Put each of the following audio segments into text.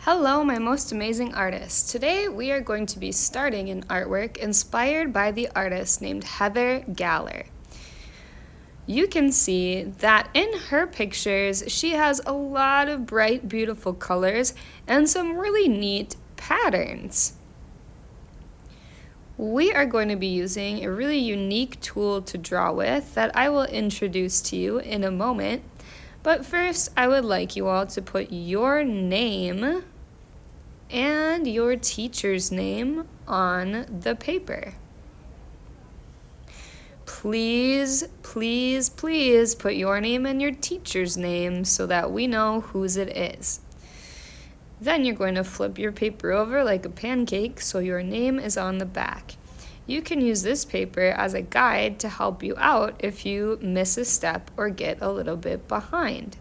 Hello, my most amazing artists. Today we are going to be starting an artwork inspired by the artist named Heather Galler. You can see that in her pictures she has a lot of bright, beautiful colors and some really neat patterns. We are going to be using a really unique tool to draw with that I will introduce to you in a moment. But first, I would like you all to put your name and your teacher's name on the paper. Please, please, please put your name and your teacher's name so that we know whose it is. Then you're going to flip your paper over like a pancake so your name is on the back. You can use this paper as a guide to help you out if you miss a step or get a little bit behind.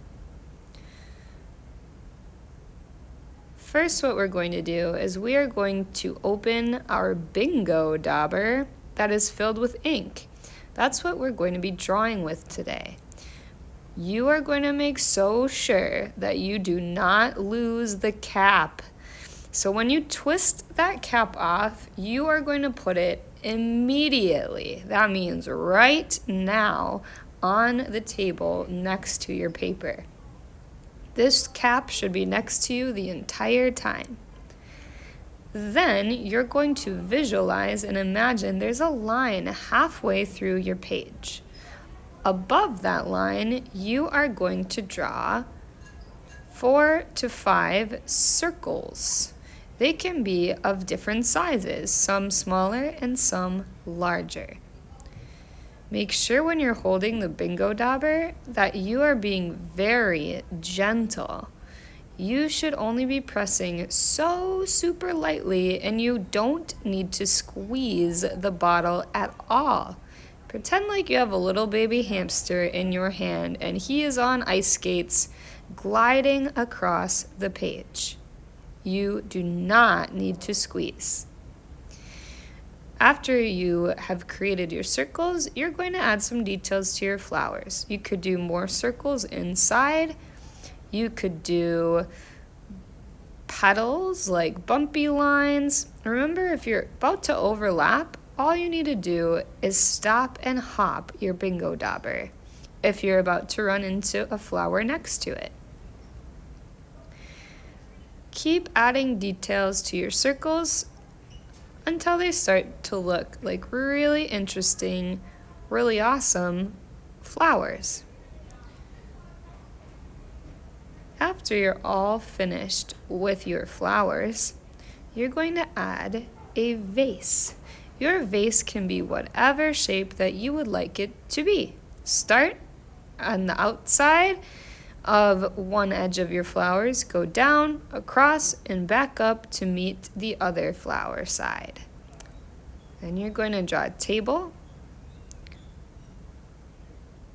First, what we're going to do is we are going to open our bingo dauber that is filled with ink. That's what we're going to be drawing with today. You are going to make so sure that you do not lose the cap. So when you twist that cap off, you are going to put it immediately. That means right now on the table next to your paper. This cap should be next to you the entire time. Then you're going to visualize and imagine there's a line halfway through your page. Above that line, you are going to draw 4 to 5 circles. They can be of different sizes, some smaller and some larger. Make sure when you're holding the bingo dauber that you are being very gentle. You should only be pressing so super lightly, and you don't need to squeeze the bottle at all. Pretend like you have a little baby hamster in your hand and he is on ice skates gliding across the page. You do not need to squeeze. After you have created your circles, you're going to add some details to your flowers. You could do more circles inside. You could do petals like bumpy lines. Remember, if you're about to overlap, all you need to do is stop and hop your bingo dauber if you're about to run into a flower next to it. Keep adding details to your circles until they start to look like really interesting, really awesome flowers. After you're all finished with your flowers, you're going to add a vase. Your vase can be whatever shape that you would like it to be. Start on the outside of one edge of your flowers, go down, across, and back up to meet the other flower side. Then you're going to draw a table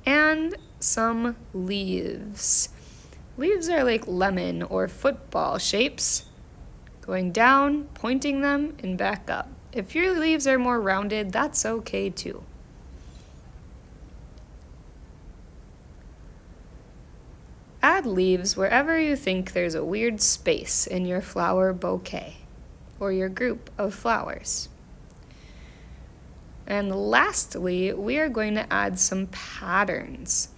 and some leaves. Leaves are like lemon or football shapes, going down, pointing them, and back up. If your leaves are more rounded, that's okay too. Add leaves wherever you think there's a weird space in your flower bouquet or your group of flowers. And lastly, we are going to add some patterns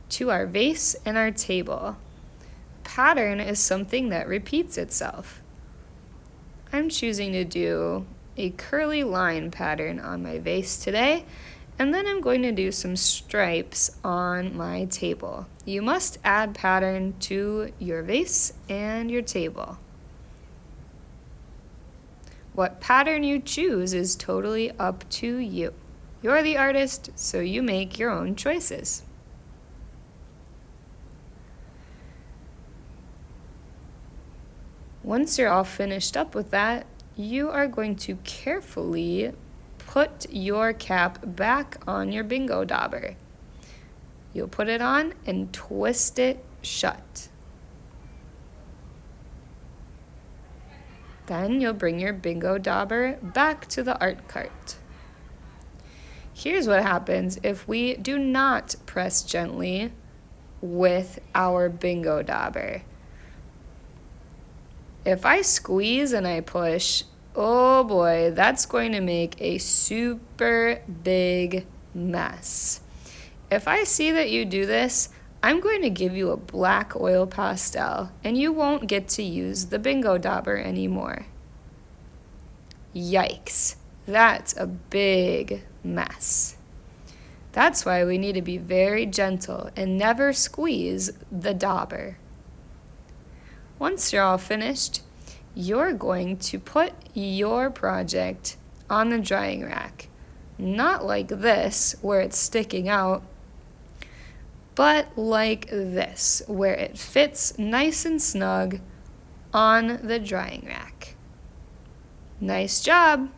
to our vase and our table. Pattern is something that repeats itself. I'm choosing to do a curly line pattern on my vase today, and then I'm going to do some stripes on my table. You must add pattern to your vase and your table. What pattern you choose is totally up to you. You're the artist, so you make your own choices. Once you're all finished up with that, you are going to carefully put your cap back on your bingo dauber. You'll put it on and twist it shut. Then you'll bring your bingo dauber back to the art cart. Here's what happens if we do not press gently with our bingo dauber. If I squeeze and I push, oh boy, that's going to make a super big mess. If I see that you do this, I'm going to give you a black oil pastel and you won't get to use the bingo dauber anymore. Yikes, that's a big mess. That's why we need to be very gentle and never squeeze the dauber. Once you're all finished, you're going to put your project on the drying rack. Not like this, where it's sticking out, but like this, where it fits nice and snug on the drying rack. Nice job!